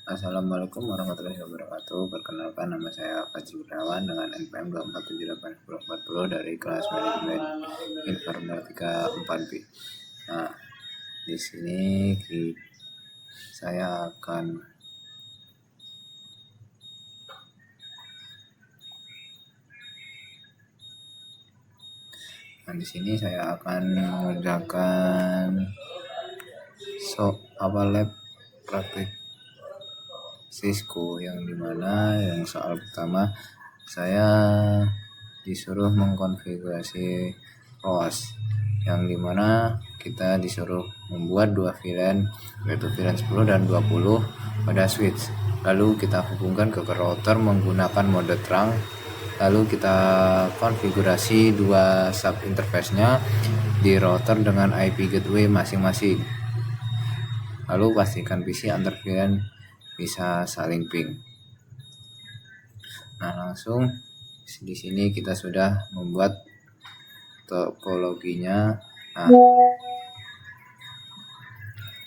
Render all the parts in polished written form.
Assalamualaikum warahmatullahi wabarakatuh. Perkenalkan, nama saya Fajri Gunawan dengan NPM 2478040 dari kelas manajemen informatika 4B. Nah, di sini saya akan mengerjakan lab praktik Cisco, yang dimana yang soal pertama saya disuruh mengkonfigurasi ROS, yang dimana kita disuruh membuat dua VLAN, yaitu VLAN 10 dan 20 pada switch. Lalu kita hubungkan ke router menggunakan mode terang. Lalu kita konfigurasi dua sub interface-nya di router dengan IP gateway masing-masing. Lalu pastikan PC antar VLAN bisa saling ping. Nah, langsung di sini kita sudah membuat topologinya. Nah,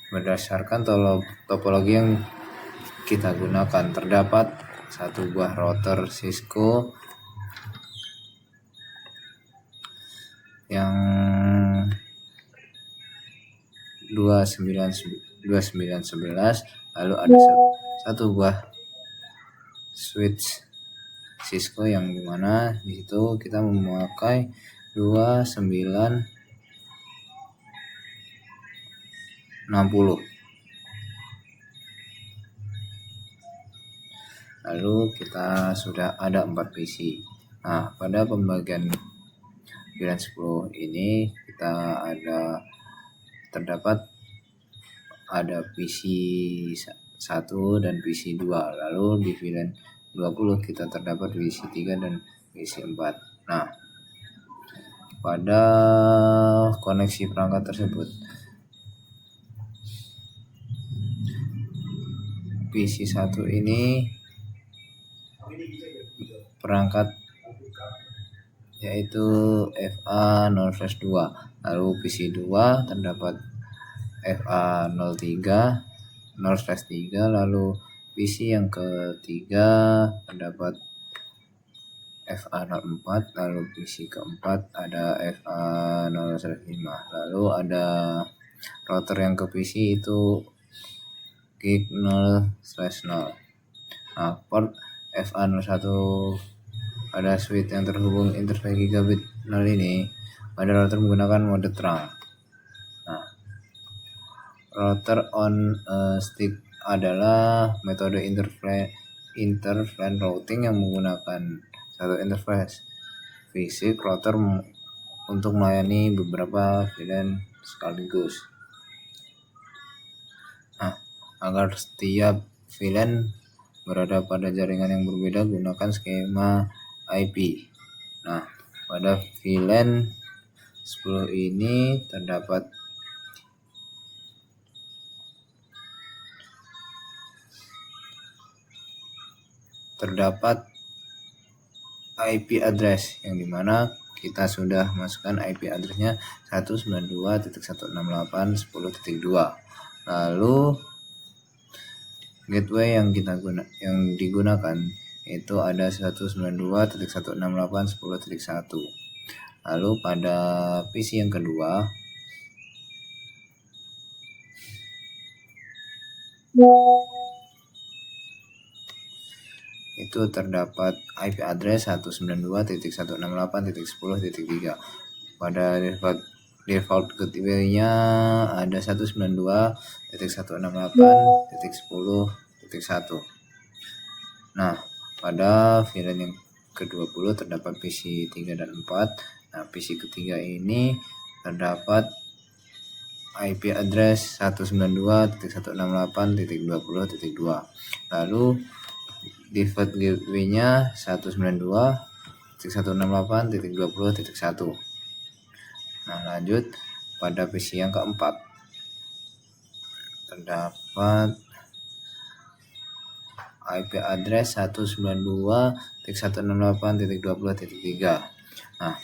berdasarkan topologi yang kita gunakan, terdapat satu buah router Cisco yang 2911, lalu ada satu buah switch Cisco yang dimana di situ kita memakai 2960. Lalu kita sudah ada 4 PC. Nah, pada pembagian VLAN 10 ini kita terdapat PC 1 dan PC 2. Lalu di VLAN 20 kita terdapat PC 3 dan PC 4. Nah, pada koneksi perangkat tersebut, PC 1 ini perangkat yaitu FA0/2, lalu PC 2 terdapat FA03, 0/3, lalu PC yang ketiga terdapat FA04, lalu PC keempat ada FA0/5, lalu ada router yang ke PC itu gig 0/0. Nah, port FA01 pada switch yang terhubung interface gigabit 0 ini pada router menggunakan mode terang. Nah, router on stick adalah metode interframe routing yang menggunakan satu interface fisik router untuk melayani beberapa VLAN sekaligus. Nah, agar setiap VLAN berada pada jaringan yang berbeda, gunakan skema IP. Nah, pada VLAN 10 ini terdapat IP address, yang dimana kita sudah masukkan IP addressnya 192.168.10.2. lalu gateway yang digunakan itu ada 192.168.10.1. lalu pada PC yang kedua itu terdapat IP address 192.168.10.3. Pada default gateway-nya ada 192.168.10.1. Nah, pada VLAN yang ke-20 terdapat PC 3 dan 4. Nah, PC ketiga ini terdapat IP address 192.168.20.2. lalu default gateway-nya 192.168.20.1. Nah, lanjut pada PC yang keempat terdapat IP address 192.168.20.3. Nah,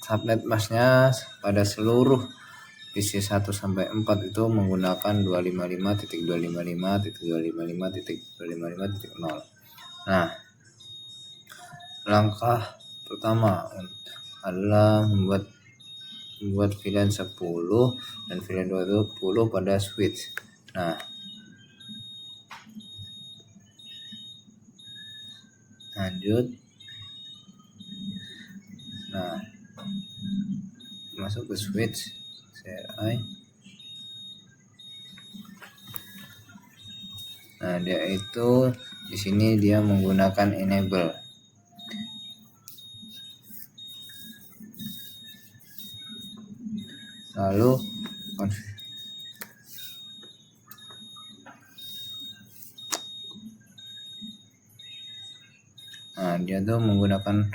subnet masknya pada seluruh PC 1 sampai 4 itu menggunakan 255.255.255.255.0. Nah, langkah pertama adalah membuat VLAN 10 dan VLAN 20 pada switch. Nah, lanjut. Nah, masuk ke switch CRI. Nah, dia itu di sini dia menggunakan enable. Lalu dia tuh menggunakan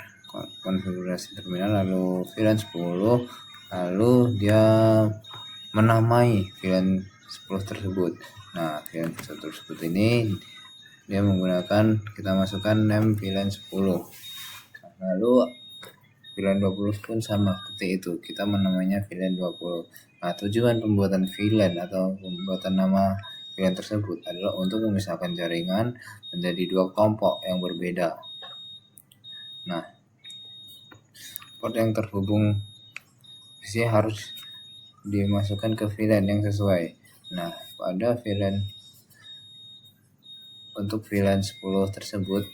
konfigurasi terminal, lalu VLAN 10, lalu dia menamai VLAN 10 tersebut. Nah, VLAN 10 tersebut ini dia menggunakan, kita masukkan name VLAN 10. Lalu VLAN 20 pun sama seperti itu, kita menamainya VLAN 20. Nah, tujuan pembuatan VLAN atau pembuatan nama VLAN tersebut adalah untuk memisahkan jaringan menjadi dua kelompok yang berbeda. Nah, port yang terhubung PC harus dimasukkan ke VLAN yang sesuai. Nah, pada VLAN untuk VLAN 10 tersebut,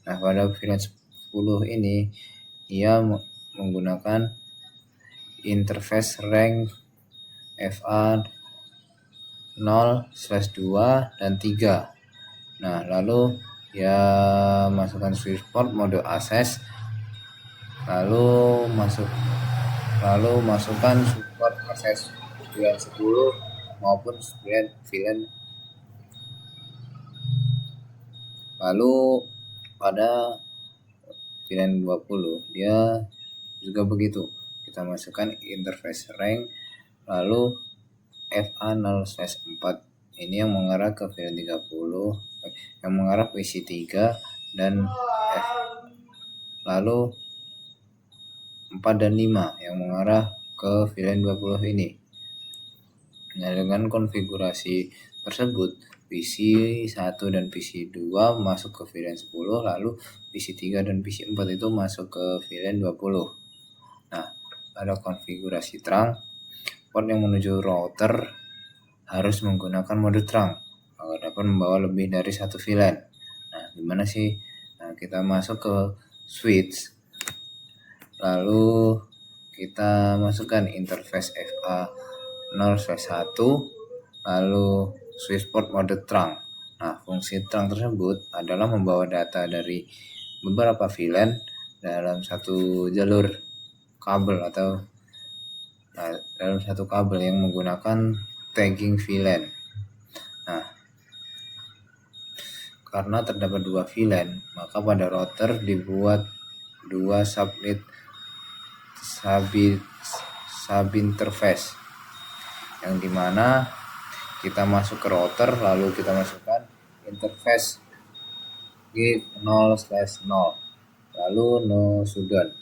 nah pada VLAN 10 ini ia menggunakan interface rank FA 0/2 dan 3. Nah, lalu ya masukkan switch port mode access, lalu masukkan support akses VLAN 10 maupun VLAN. Lalu pada VLAN 20 dia juga begitu, kita masukkan interface rank, lalu FA 0/4 ini yang mengarah ke VLAN 30, yang mengarah ke PC 3, dan lalu 4 dan 5 yang mengarah ke VLAN 20 ini. Nah, dengan konfigurasi tersebut, PC 1 dan PC 2 masuk ke VLAN 10, lalu PC 3 dan PC 4 itu masuk ke VLAN 20. Nah, pada konfigurasi terang, port yang menuju router harus menggunakan mode terang agar dapat membawa lebih dari satu VLAN. Nah, gimana sih? Nah, kita masuk ke switch, lalu kita masukkan interface FA 0/1, lalu switch port mode terang. Nah, fungsi terang tersebut adalah membawa data dari beberapa VLAN dalam satu jalur kabel atau dalam satu kabel yang menggunakan tagging VLAN. Nah, karena terdapat dua VLAN, maka pada router dibuat dua subinterface, yang dimana kita masuk ke router, lalu kita masukkan interface gate 0/0, lalu no shutdown.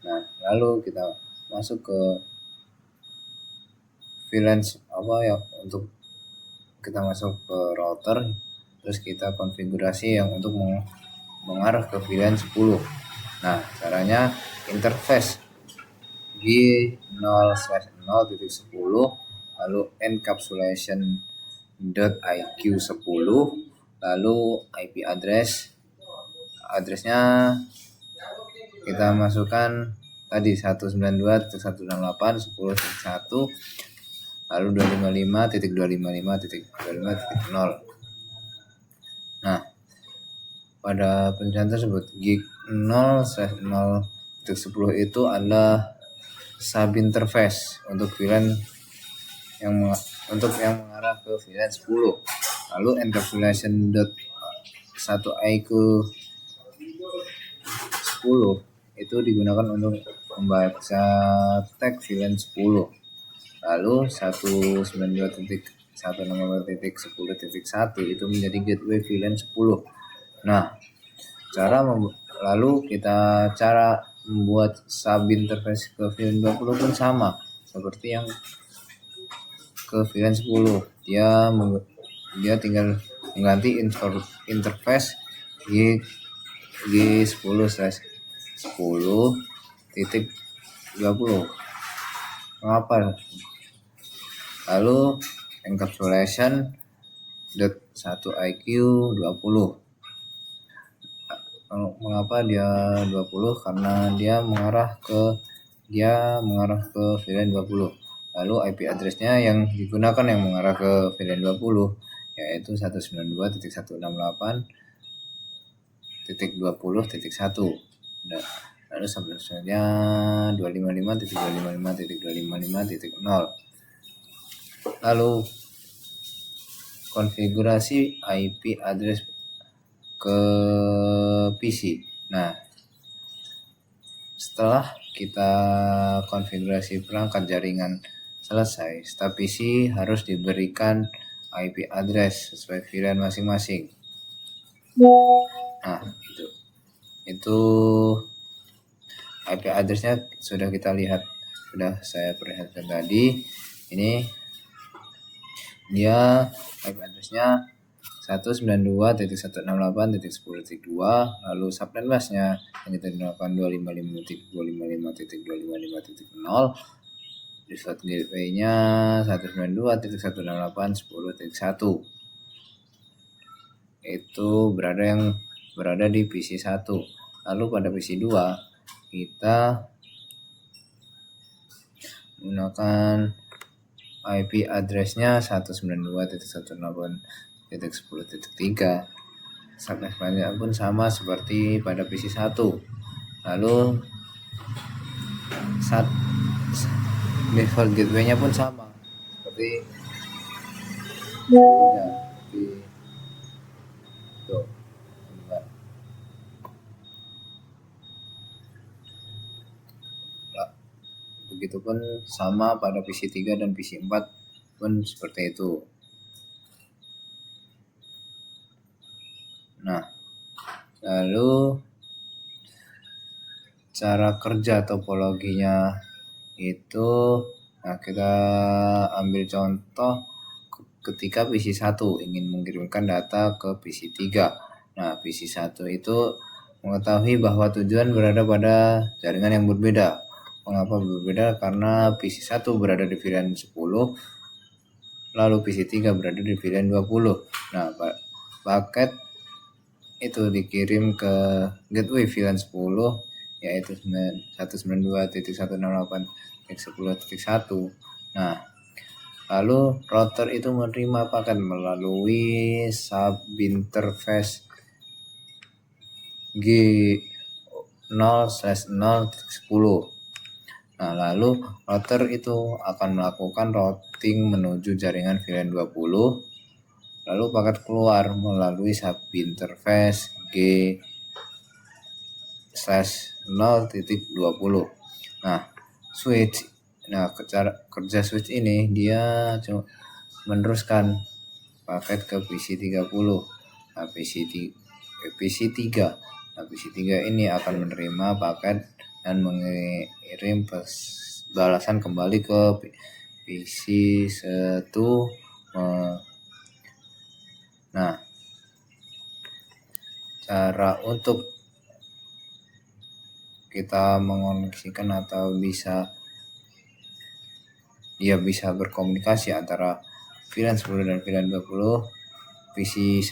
Nah, lalu kita masuk ke VLAN untuk kita masuk ke router, terus kita konfigurasi yang untuk mengarah ke VLAN 10. Nah, caranya interface G0/0.10, lalu encapsulation.iq10, lalu IP addressnya kita masukkan tadi 192.168.10.1, lalu 255.255.255.0. Nah, pada penjelasan tersebut gig 0/0.10 itu adalah subinterface untuk VLAN yang mengarah ke VLAN 10. Lalu encapsulation.1iq10 itu digunakan untuk membaca tag VLAN 10. Lalu 192.168.10.1 itu menjadi gateway VLAN 10. Nah, cara membuat subinterface ke VLAN 20 pun sama seperti yang ke VLAN 10. Dia tinggal mengganti interface G10/10.20. Mengapa? Lalu encapsulation .1IQ 20. Mengapa dia 20? Karena dia mengarah ke VLAN 20. Lalu IP address-nya yang digunakan yang mengarah ke VLAN 20 yaitu 192.168.20.1. Lalu subnetnya 255.255.255.0. Lalu konfigurasi IP address ke PC. Nah, setelah kita konfigurasi perangkat jaringan selesai, staf PC harus diberikan IP address sesuai VLAN masing-masing. Nah, itu IP addressnya sudah kita lihat, sudah saya perlihatkan tadi. Ini dia IP addressnya 192.168.10.2, lalu subnet busnya yang kita gunakan 255.255.255.0, default gateway-nya 192.168.10.1. Itu berada di PC 1. Lalu pada PC 2 kita menggunakan IP address-nya 192.168.10.3. Subnet busnya pun sama seperti pada PC 1. Lalu default gateway-nya pun sama seperti begitupun sama pada PC 3 dan PC 4 pun seperti itu. Nah, lalu cara kerja topologinya itu, nah kita ambil contoh ketika PC 1 ingin mengirimkan data ke PC 3. Nah, PC 1 itu mengetahui bahwa tujuan berada pada jaringan yang berbeda. Mengapa berbeda? Karena PC 1 berada di VLAN 10, lalu PC 3 berada di VLAN 20. Nah, paket itu dikirim ke gateway VLAN 10 yaitu 192.168.10.1. Nah, lalu router itu menerima paket melalui subinterface G0/0.10. Nah, lalu router itu akan melakukan routing menuju jaringan VLAN 20. Lalu paket keluar melalui subinterface G/0.20. Nah, cara kerja switch ini dia meneruskan paket ke PC 30. Nah, PC 3. Nah, PC 3 ini akan menerima paket dan mengirim balasan kembali ke PC 1. Nah, cara untuk kita mengoneksikan atau bisa berkomunikasi antara VLAN 10 dan VLAN 20, PC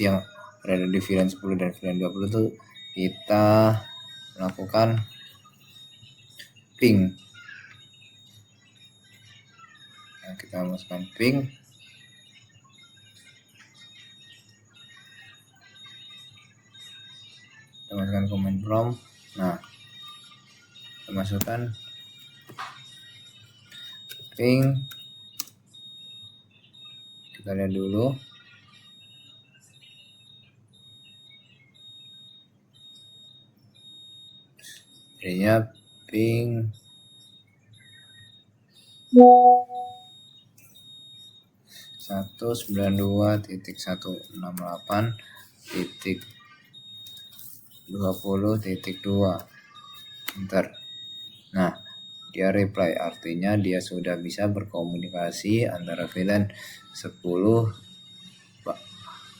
yang berada di VLAN 10 dan VLAN 20 itu kita melakukan ping. Nah, kita masukkan ping. Kita masukkan command prompt. Nah, kita masukkan ping. Kita lihat dulu. Jadinya ping 192.168.20.2. enter. Nah, dia reply, artinya dia sudah bisa berkomunikasi antara VLAN 10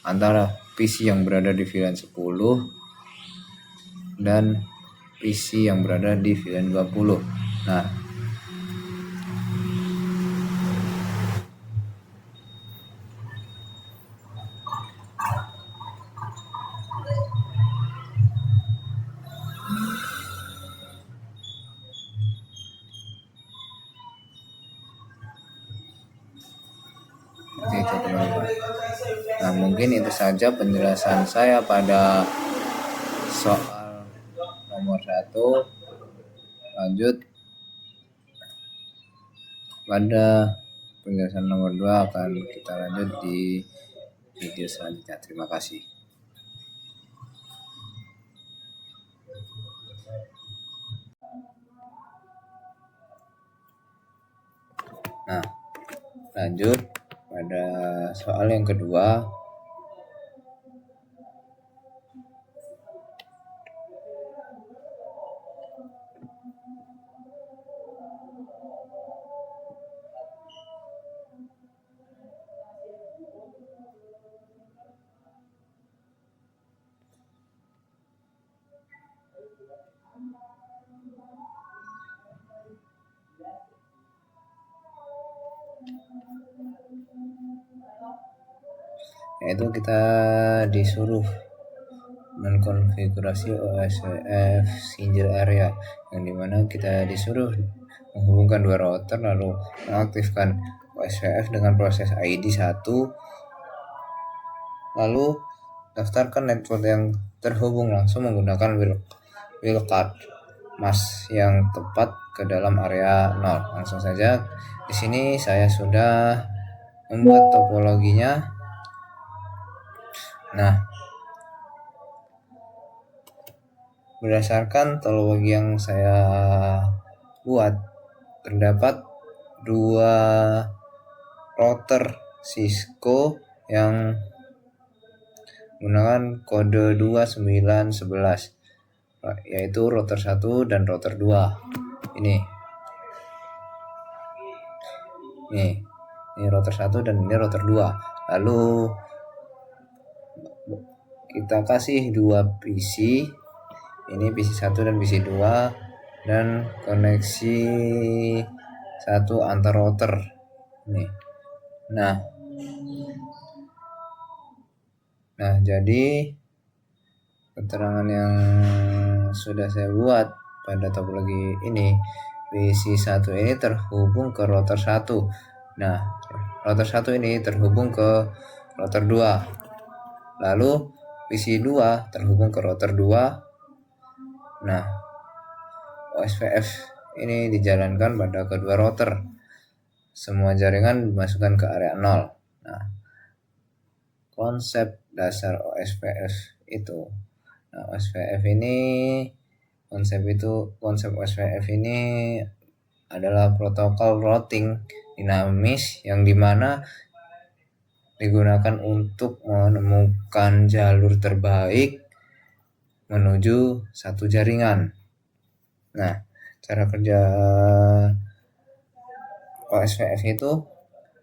antara PC yang berada di VLAN 10 dan PC yang berada di VLAN 20. Nah, itu teman-teman. Nah, mungkin itu saja penjelasan saya pada soal nomor 1. Lanjut pada penjelasan nomor 2 akan kita lanjut di video selanjutnya. Terima kasih. Nah, lanjut pada soal yang kedua. Yaitu kita disuruh mengkonfigurasi OSPF single area, yang dimana kita disuruh menghubungkan dua router lalu mengaktifkan OSPF dengan proses ID 1, lalu daftarkan network yang terhubung langsung menggunakan wildcard mask yang tepat ke dalam area 0. Langsung saja, di sini saya sudah membuat topologinya. Nah, berdasarkan topologi yang saya buat, terdapat dua router Cisco yang menggunakan kode 2911, yaitu router 1 dan router 2. Ini router 1 dan ini router 2. Lalu kita kasih dua PC, ini PC 1 dan PC 2, dan koneksi satu antar router. Nah, jadi keterangan yang sudah saya buat pada topologi ini, PC 1 ini terhubung ke router 1. Nah, router 1 ini terhubung ke router 2. Lalu PC 2 terhubung ke router 2. Nah, OSPF ini dijalankan pada kedua router. Semua jaringan dimasukkan ke area 0. Nah, konsep dasar OSPF itu. Nah, konsep OSPF ini adalah protokol routing dinamis yang dimana digunakan untuk menemukan jalur terbaik menuju satu jaringan. Nah, cara kerja OSPF itu,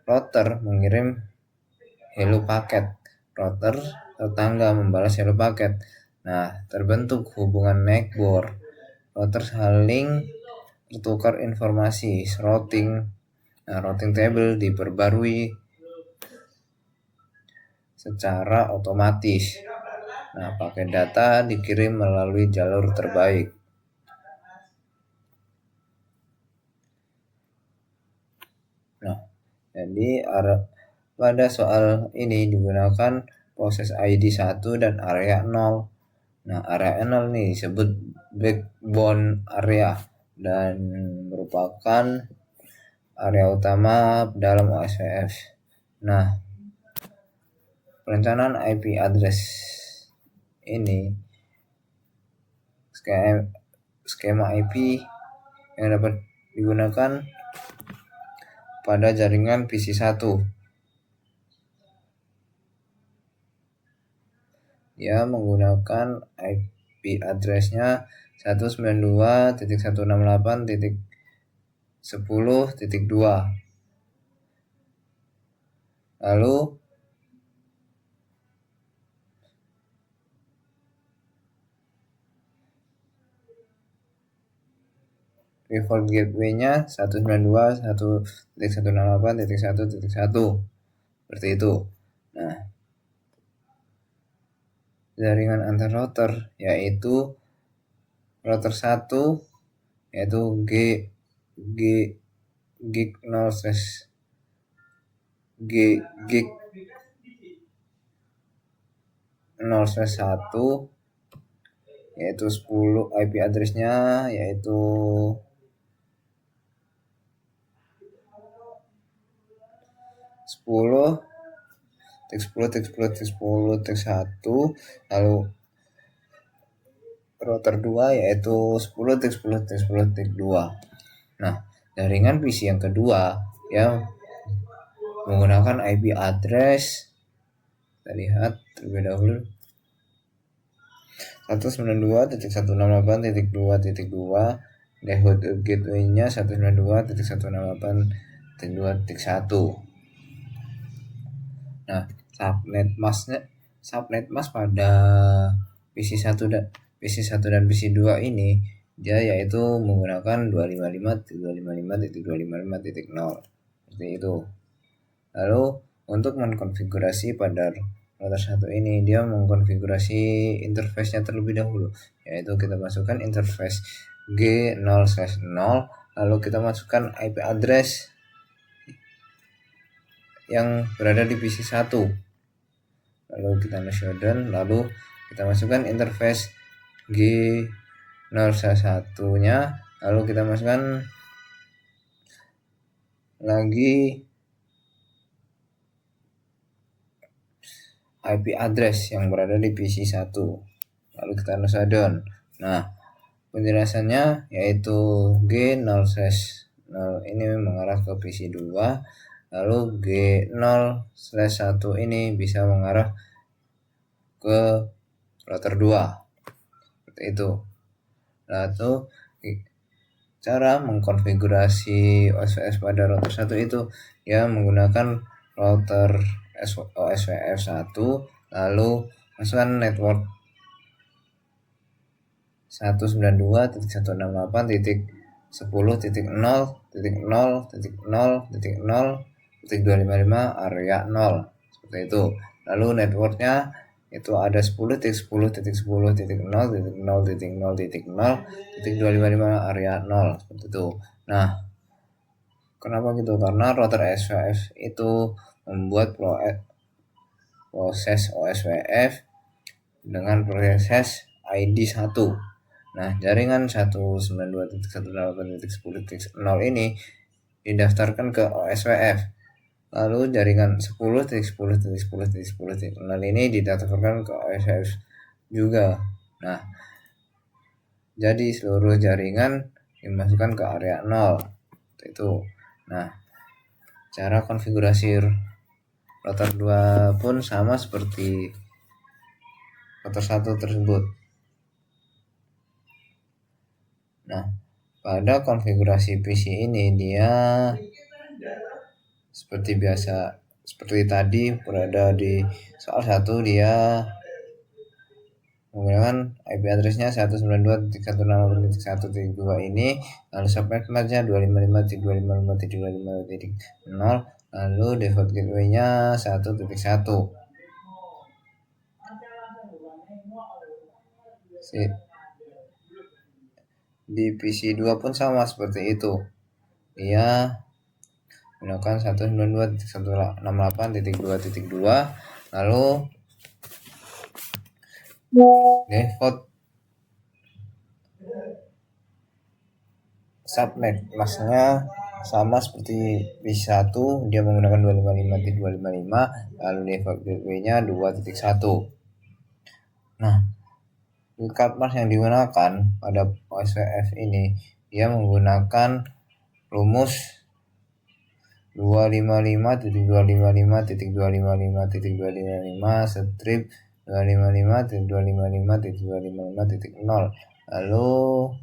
router mengirim hello paket, router tetangga membalas hello paket. Nah, terbentuk hubungan network. Router saling bertukar informasi routing. Nah, routing table diperbarui secara otomatis. Nah, paket data dikirim melalui jalur terbaik. Nah, jadi pada soal ini digunakan proses ID 1 dan area 0. Nah, area 0 nih disebut backbone area dan merupakan area utama dalam OSPF. Nah, perencanaan IP address ini skema IP yang dapat digunakan pada jaringan PC 1. Dia menggunakan IP address-nya 192.168.10.2. Lalu default gateway-nya 192.168.1.1 seperti itu. Nah, jaringan antar router yaitu router 1 yaitu gig 0/1 yaitu 10 IP address-nya yaitu 10.10.10.10.1. lalu router 2 yaitu 10.10.10.2. Nah, jaringan PC yang kedua yang menggunakan IP address, kita lihat terlebih dahulu 192.168.2.2. default gateway-nya 192.168.2.1. Nah, subnet mask pada PC1 dan PC2 ini dia yaitu menggunakan 255.255.255.0 seperti itu. Lalu untuk mengkonfigurasi pada router 1 ini dia mengkonfigurasi interface-nya terlebih dahulu, yaitu kita masukkan interface G0/0, lalu kita masukkan IP address yang berada di PC1, lalu kita shutdown, lalu kita masukkan interface G0/1 nya, lalu kita masukkan lagi IP address yang berada di PC1, lalu kita shutdown. Nah, penjelasannya yaitu G0/0 ini mengarah ke PC2, lalu G0/1 ini bisa mengarah ke router 2 seperti itu. Lalu cara mengkonfigurasi OSPF pada router 1 itu ya menggunakan router OSPF 1, lalu masukkan network 192.168.10.0.0.0.0.255 area 0 seperti itu. Lalu networknya itu ada 10.10.10.0.0.0.0.255 area 0 seperti itu. Nah, kenapa gitu? Karena router OSPF itu membuat proses OSPF dengan proses ID 1. Nah, jaringan 192.168.10.0 ini didaftarkan ke OSPF. Lalu jaringan 10.10.10.10.0 ini didaftarkan ke OSPF juga. Nah, jadi seluruh jaringan dimasukkan ke area 0. Itu. Nah, cara konfigurasi router 2 pun sama seperti router 1 tersebut. Nah, pada konfigurasi PC ini dia seperti biasa, seperti tadi berada di soal 1, dia menggunakan IP address-nya 192.168.1.2 ini, lalu subnet mask-nya 255.255.255.0, lalu default gateway-nya 1.1. Di PC2 pun sama seperti itu. Dia menggunakan 192.168.2.2, lalu default subnet mask-nya sama seperti PC1, dia menggunakan 255.255, lalu default gateway-nya 2.1. Nah, wildcard mask yang digunakan pada OSPF ini dia menggunakan rumus 255.255.255.255 strip 255.255.255.0, lalu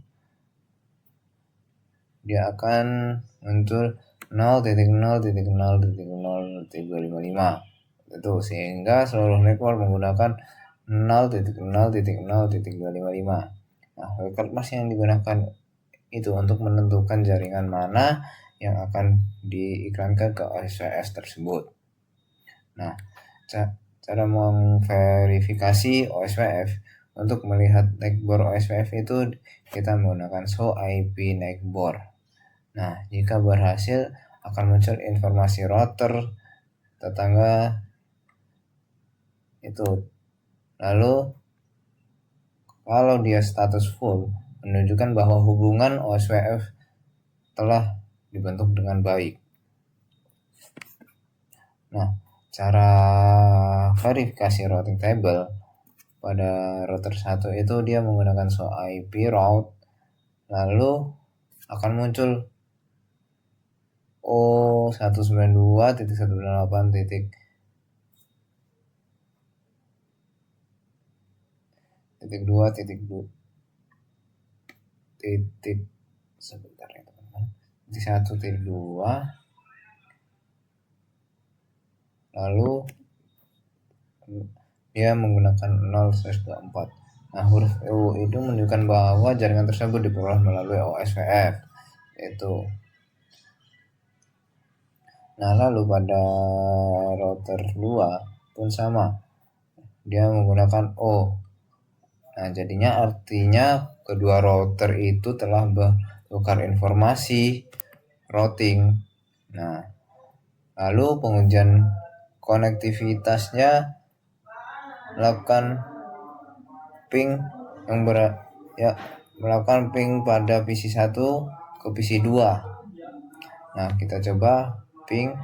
dia akan muncul 0.0.0.0.255 itu, sehingga seluruh network menggunakan 0.0.0.255. Nah, record mask yang digunakan itu untuk menentukan jaringan mana yang akan diiklankan ke OSPF tersebut. Nah, cara memverifikasi OSPF untuk melihat neckbore OSPF itu kita menggunakan show IP neckbore. Nah, jika berhasil akan muncul informasi router tetangga itu. Lalu kalau dia status full menunjukkan bahwa hubungan OSPF telah dibentuk dengan baik. Nah, cara verifikasi routing table pada router 1 itu dia menggunakan show IP route, lalu akan muncul .192.1.2 lalu dia menggunakan 0/24. Nah, huruf EU itu menunjukkan bahwa jaringan tersebut diperoleh melalui OSPF itu. Nah, lalu pada router 2 pun sama, dia menggunakan O. Nah, jadinya artinya kedua router itu telah bertukar informasi routing. Nah, lalu pengujian konektivitasnya melakukan ping melakukan ping pada PC 1 ke PC 2. Nah, kita coba ping.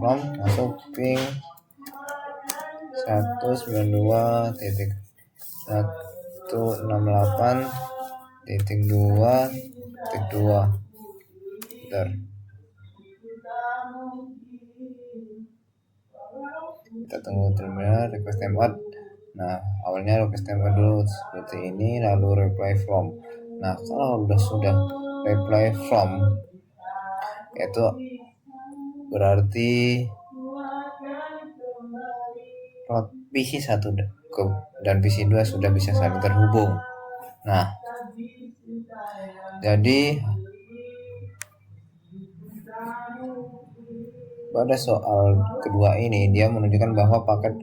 Prompt masuk ping 192.168.2.2. Bentar. Kita tunggu terminal request timeout. Nah, awalnya request timeout dulu seperti ini, lalu reply from. Nah, kalau sudah reply from itu berarti PC 1 dan PC 2 sudah bisa saling terhubung. Nah, jadi pada soal kedua ini dia menunjukkan bahwa paket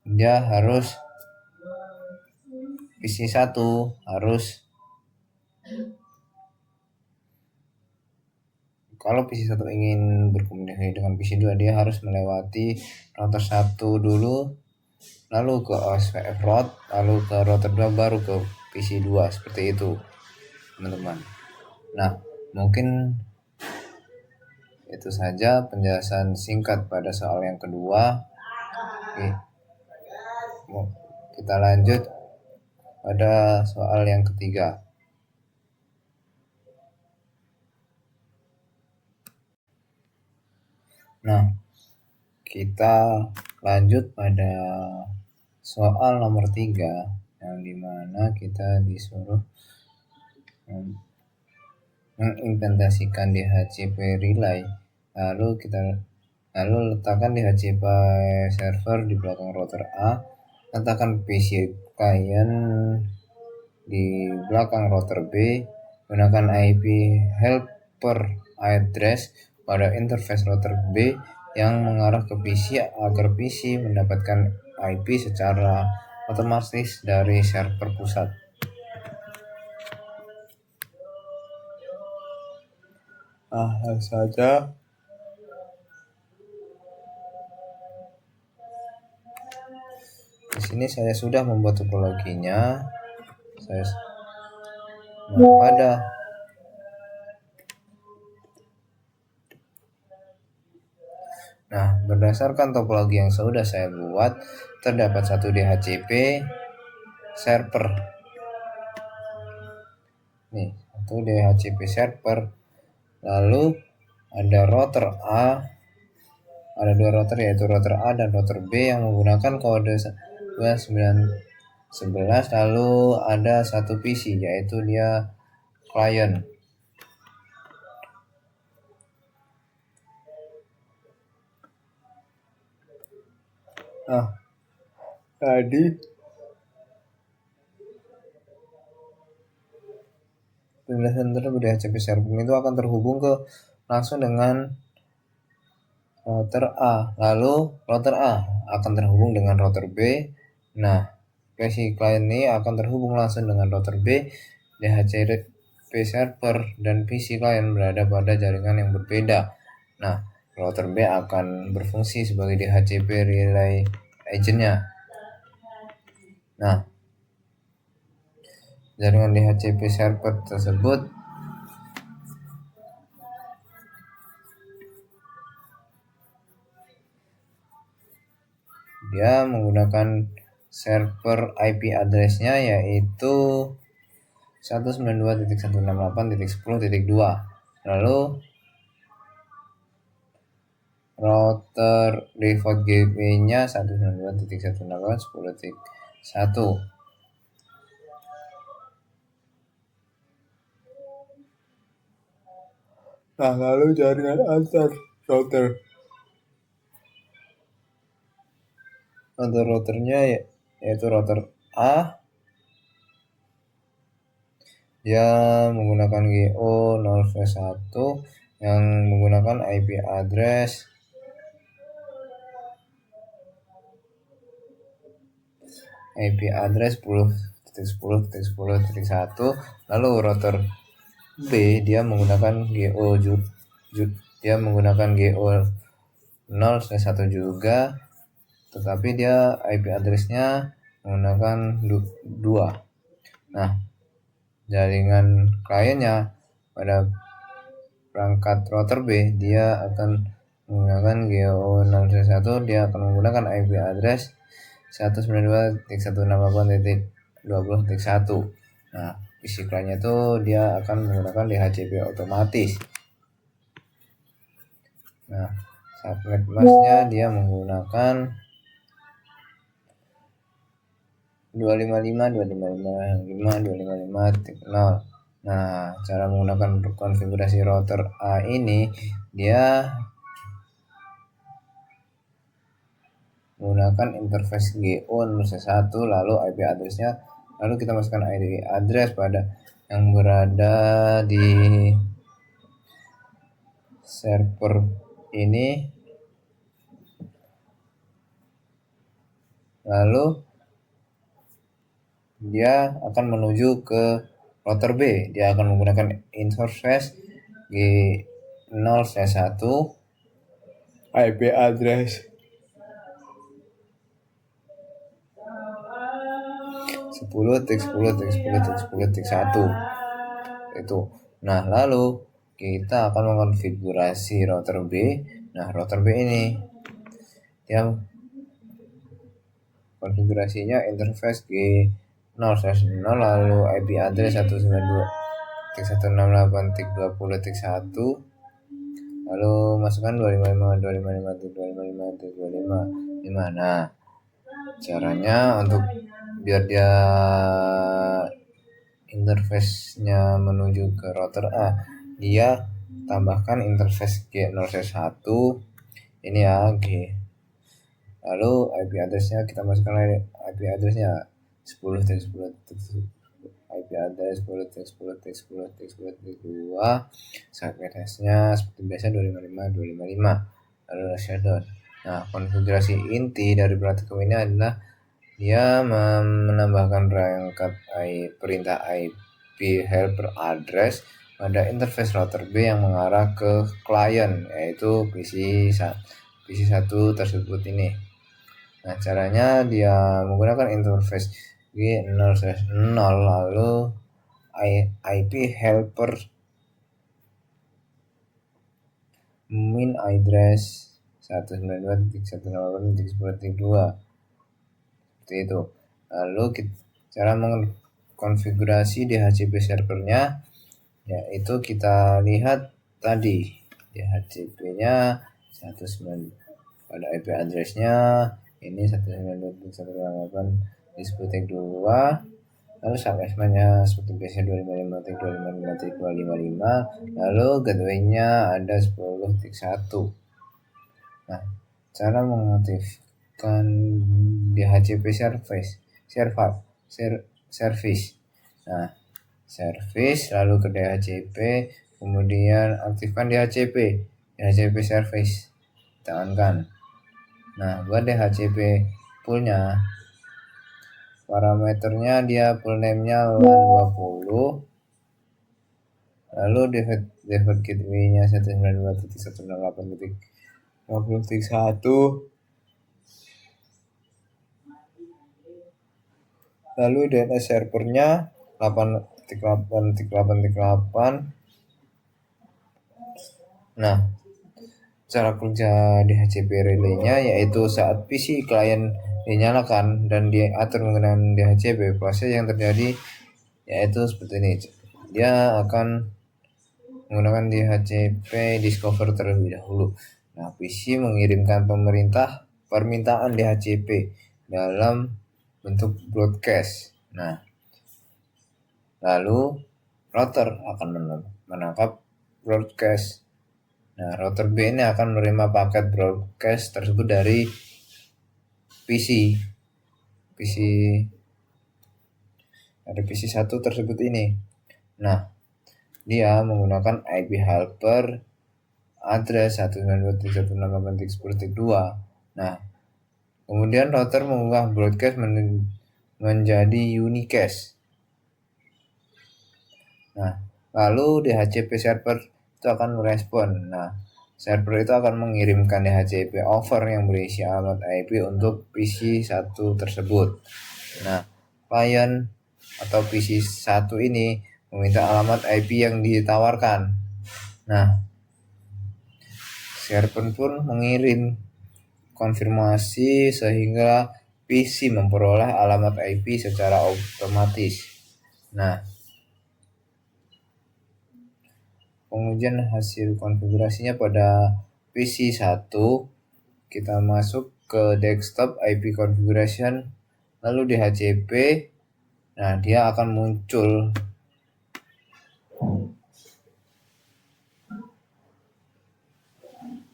dia harus PC 1 harus, kalau PC 1 ingin berkomunikasi dengan PC 2 dia harus melewati router 1 dulu, lalu ke OSPF route, lalu ke router 2, baru ke PC 2, seperti itu teman-teman. Nah, mungkin itu saja penjelasan singkat pada soal yang kedua. Oke. Kita lanjut pada soal yang ketiga. Nah, kita lanjut pada soal nomor 3 yang dimana kita disuruh mengimplementasikan DHCP relay, lalu letakkan DHCP server di belakang router A, letakkan PC client di belakang router B, gunakan IP helper address pada interface router B yang mengarah ke PC agar PC mendapatkan IP secara otomatis dari server pusat. Saja di sini saya sudah membuat topologinya. Nah, berdasarkan topologi yang sudah saya buat, terdapat satu DHCP server. Nih, satu DHCP server. Lalu ada router A, ada dua router yaitu router A dan router B yang menggunakan kode 2911. Lalu ada satu PC yaitu dia client. Nah, tadi penjelasan terhadap DHCP server itu akan terhubung ke langsung dengan router A. Lalu router A akan terhubung dengan router B. Nah, PC client ini akan terhubung langsung dengan router B. DHCP server dan PC client berada pada jaringan yang berbeda. Nah, router B akan berfungsi sebagai DHCP relay agentnya. Nah, jaringan DHCP server tersebut dia menggunakan server IP address-nya yaitu 192.168.10.2. Lalu router default gateway-nya 192.168.10.1. Nah, lalu jaringan antar routernya yaitu router A, dia menggunakan GO 0/1 yang menggunakan IP address 10.10.10.1. Lalu router B dia menggunakan GO 0/1 juga, tetapi dia IP address-nya menggunakan 2. Nah, jaringan kliennya pada perangkat router B dia akan menggunakan GO 0/1, dia akan menggunakan IP address 192.168.20.1. Nah, PC client-nya itu dia akan menggunakan DHCP otomatis. Nah, subnet mask-nya dia menggunakan 255.255.5.255.0. Nah, cara menggunakan konfigurasi router A ini dia menggunakan interface GO 0/1, lalu IP address-nya, lalu kita masukkan IP address pada yang berada di server ini. Lalu dia akan menuju ke router B. Dia akan menggunakan interface G0/1, IP address 10.10.10.10.1 itu. Nah, lalu kita akan mengkonfigurasi router B. Nah, router B ini dia konfigurasinya interface G0/0, lalu IP address 192.168.20.1, lalu masukkan 255.255.255.255. Nah, caranya untuk biar dia interface-nya menuju ke router A, dia tambahkan interface G0/1 ini ya, G. Lalu IP address-nya kita masukkan IP address-nya 10.10.10, IP address 10.10.10.10.2, subnet hash-nya seperti biasa 255.255. Lalu shadow. Nah, konfigurasi inti dari protokol ini adalah dia menambahkan perangkat perintah IP helper address pada interface router B yang mengarah ke klien, yaitu PC1 tersebut ini. Nah, caranya dia menggunakan interface G0/0, lalu IP helper min address 192.168.10.2 seperti itu. Lalu cara mengkonfigurasi DHCP servernya yaitu kita lihat tadi DHCP-nya 19 pada IP address-nya ini 192.168.10.2, lalu subnetnya seperti biasa 255.255.255, lalu gateway-nya ada 10.1. Nah, cara mengaktifkan DHCP service. Nah, service lalu ke DHCP, kemudian aktifkan DHCP service, tekankan. Nah, buat DHCP poolnya, parameternya dia full name-nya LAN 20, lalu default gateway-nya 192.168.20.1, lalu DNS servernya 8.8.8.8. Nah, cara kerja DHCP relay-nya yaitu saat PC klien dinyalakan dan diatur menggunakan DHCP, proses yang terjadi yaitu seperti ini. Dia akan menggunakan DHCP discover terlebih dahulu. Nah, PC mengirimkan permintaan DHCP dalam bentuk broadcast. Nah, lalu router akan menangkap broadcast. Nah, router B ini akan menerima paket broadcast tersebut dari PC 1 tersebut ini. Nah, dia menggunakan IP helper address 192.168.10.2. Nah, kemudian router mengubah broadcast menjadi unicast. Nah, lalu DHCP server itu akan merespon. Nah, server itu akan mengirimkan DHCP over yang berisi alamat IP untuk PC 1 tersebut. Nah, klien atau PC 1 ini meminta alamat IP yang ditawarkan. Nah, server pun mengirim konfirmasi sehingga PC memperoleh alamat IP secara otomatis. Nah, pengujian hasil konfigurasinya pada PC 1, kita masuk ke desktop IP configuration, lalu DHCP. Nah, dia akan muncul.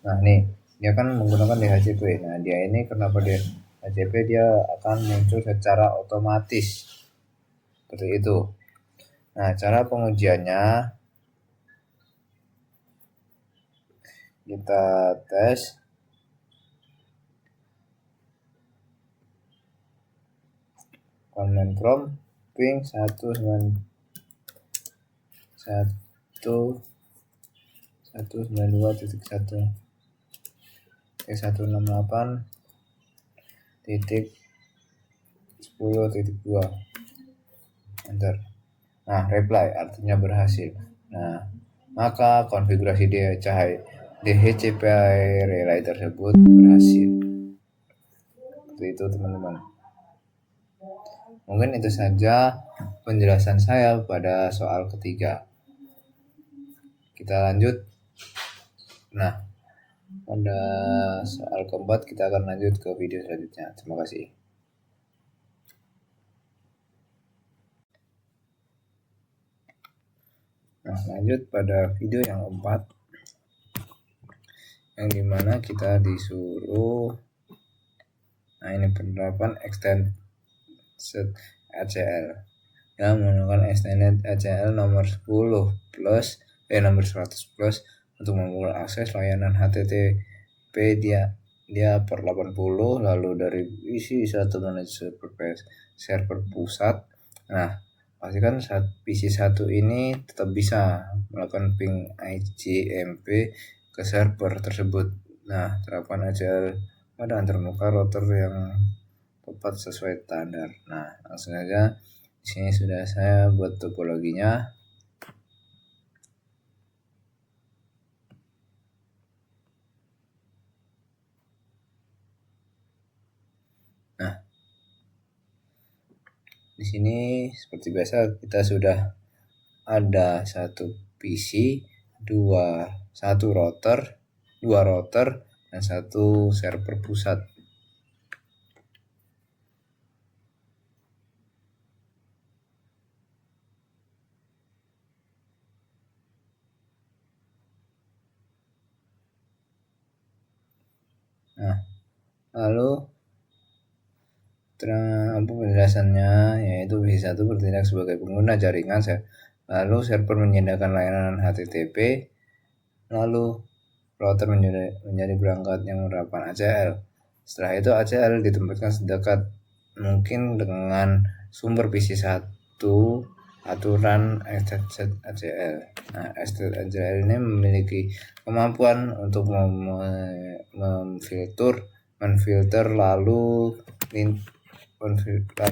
Nah, nih, dia kan menggunakan DHCP. Nah, dia ini kenapa DHCP dia akan muncul secara otomatis. Seperti itu. Nah, cara pengujiannya kita tes. Command prompt ping 192.168.10.2. Enter. Nah, reply artinya berhasil. Nah, maka konfigurasi DHCP relay tersebut berhasil. Seperti itu, teman-teman. Mungkin itu saja penjelasan saya pada soal ketiga. Kita lanjut. Nah, pada soal keempat kita akan lanjut ke video selanjutnya. Terima kasih. Nah, lanjut pada video yang keempat, yang dimana kita disuruh, nah ini penerapan extended ACL yang menggunakan extended ACL nomor 100 plus untuk membuka akses layanan HTTP dia per 80, lalu dari PC 1 menuju server pusat. Nah, pastikan saat PC 1 ini tetap bisa melakukan ping IGMP ke server tersebut. Nah, terapan ACL pada antarmuka router yang tepat sesuai standar. Nah, langsung aja. Di sini sudah saya buat topologinya. Di sini seperti biasa kita sudah ada satu PC, dua router dan satu server pusat. Nah, lalu penjelasannya yaitu PC1 bertindak sebagai pengguna jaringan, lalu server menyediakan layanan HTTP, lalu router menjadi perangkat yang menerapkan ACL. Setelah itu ACL ditempatkan sedekat mungkin dengan sumber PC1 aturan extended ACL. Nah, extended ACL ini memiliki kemampuan untuk memfilter lalu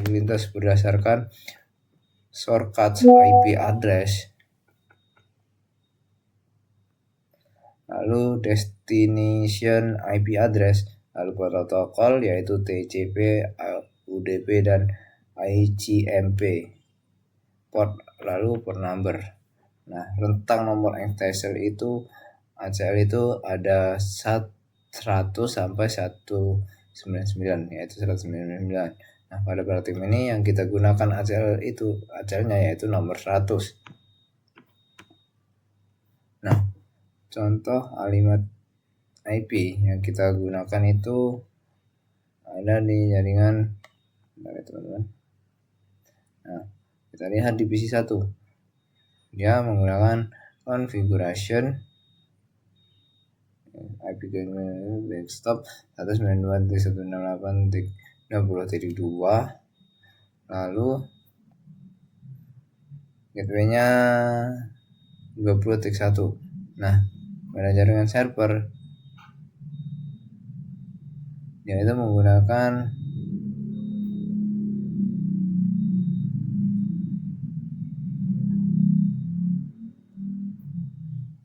lintas berdasarkan shortcut IP address, lalu destination IP address, lalu protokol yaitu TCP, UDP dan ICMP, lalu port number. Nah, rentang nomor ACL itu ada 100 sampai 199, yaitu 199. Nah, pada praktik ini yang kita gunakan ACL-nya yaitu nomor 100. Nah, contoh alimat IP yang kita gunakan itu ada di jaringan, teman-teman. Nah, kita lihat di PC1. Dia menggunakan configuration IP desktop 192.168.20.2, lalu gateway-nya 20.1. Nah, pada jaringan server dia itu menggunakan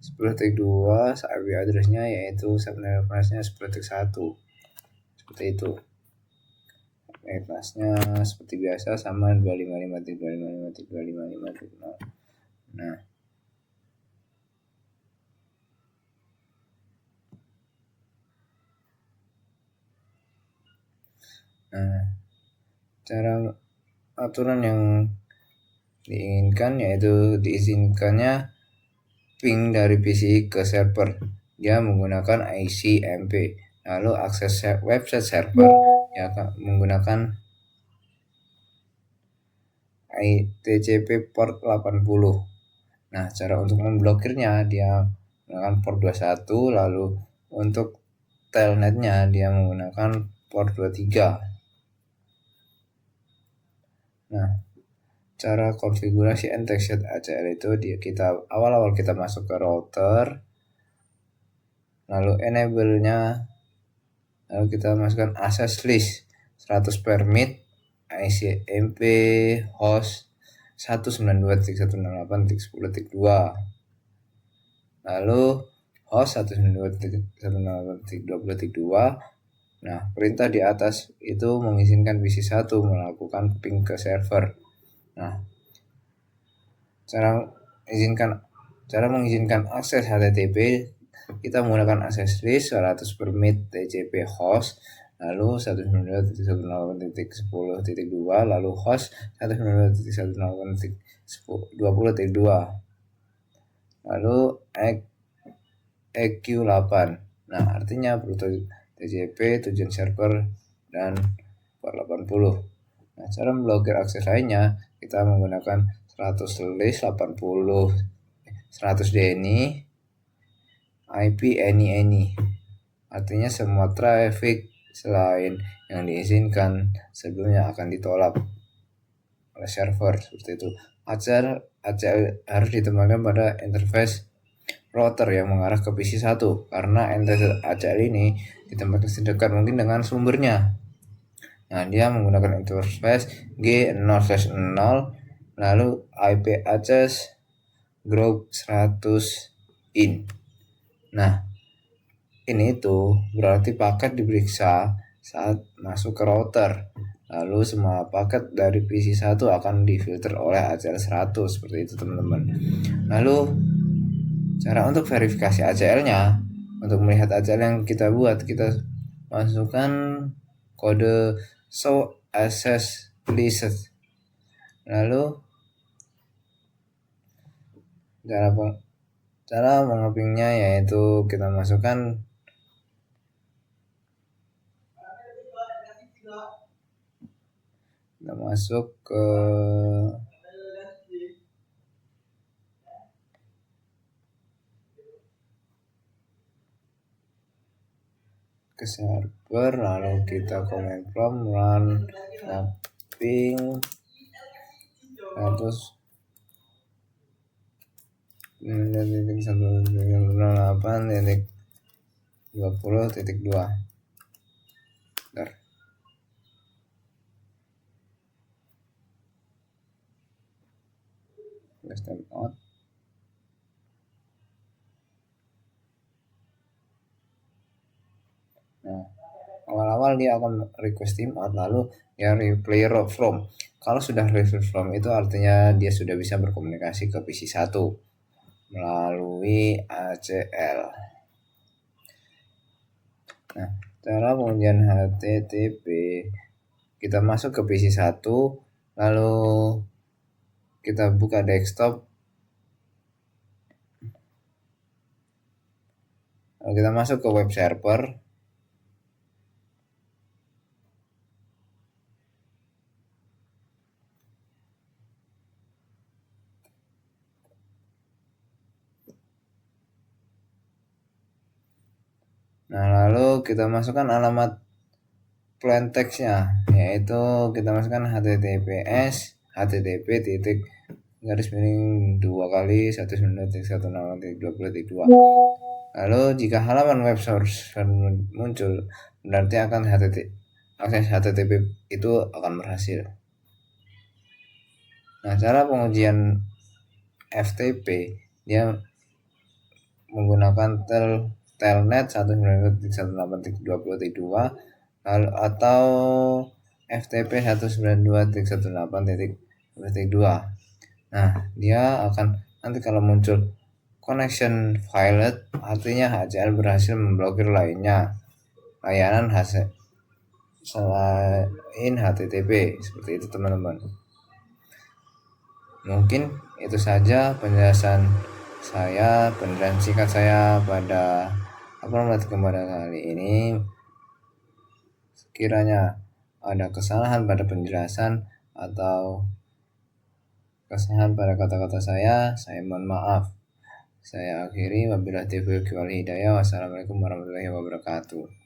10.2, IP address-nya yaitu subnet class-nya 10.1. Seperti itu. Kelasnya seperti biasa sama 255.255.255.0. Nah, cara aturan yang diinginkan yaitu diizinkannya ping dari PC ke server. Dia menggunakan ICMP. Lalu akses website server ya menggunakan TCP port 80. Nah, cara untuk memblokirnya dia menggunakan port 21, lalu untuk telnetnya dia menggunakan port 23. Nah, cara konfigurasi encrypted ACL itu kita awal-awal kita masuk ke router, lalu enable-nya, lalu kita masukkan access list 100 permit ICMP host 192.168.10.2, lalu host 192.168.20.2. Nah, perintah di atas itu mengizinkan PC1 melakukan ping ke server. Nah, cara mengizinkan akses HTTP kita menggunakan access list 100 permit TCP host, lalu 192.168.10.2, lalu host 192.168.20.2, lalu EQ8. Nah, artinya TCP, tujuan server, dan port 80. Nah, cara memblokir akses lainnya kita menggunakan 100 DNI IP any. Artinya semua traffic selain yang diizinkan sebelumnya akan ditolak oleh server, seperti itu. ACL harus ditempatkan pada interface router yang mengarah ke PC1 karena interface ACL ini ditempatkan sedekat mungkin dengan sumbernya. Nah, dia menggunakan interface G0/0, lalu IP address group 100 in. Nah, ini tuh berarti paket diperiksa saat masuk ke router. lalu semua paket dari PC1 akan difilter oleh ACL 100, seperti itu teman-teman. Lalu cara untuk verifikasi ACL-nya, untuk melihat ACL yang kita buat, kita masukkan kode show access list. Lalu cara mengopingnya yaitu kita masukkan masuk ke server, lalu kita command prompt run ping 100.108.20.2. Step out. Nah, awal-awal dia akan request timeout, lalu ya replay from. Kalau sudah replay from itu artinya dia sudah bisa berkomunikasi ke PC1 melalui ACL. Nah, cara pengujian HTTP, kita masuk ke PC1, lalu kita buka desktop, lalu kita masuk ke web server. Nah, lalu kita masukkan alamat plain text-nya, yaitu kita masukkan https://2 Lalu jika halaman web source muncul, berarti akan akses HTTP itu akan berhasil. Nah, cara pengujian FTP, dia menggunakan telnet 192.168.20.2 lalu atau FTP 192.168.20.2. Nah, dia akan nanti kalau muncul connection failed, artinya HCL berhasil memblokir layanan selain HTTP, seperti itu teman-teman. Mungkin itu saja penjelasan singkat saya pada kali ini. Sekiranya ada kesalahan pada penjelasan atau kesalahan pada kata-kata saya mohon maaf. Saya akhiri, wabillahi taufiq wal hidayah. Wassalamualaikum warahmatullahi wabarakatuh.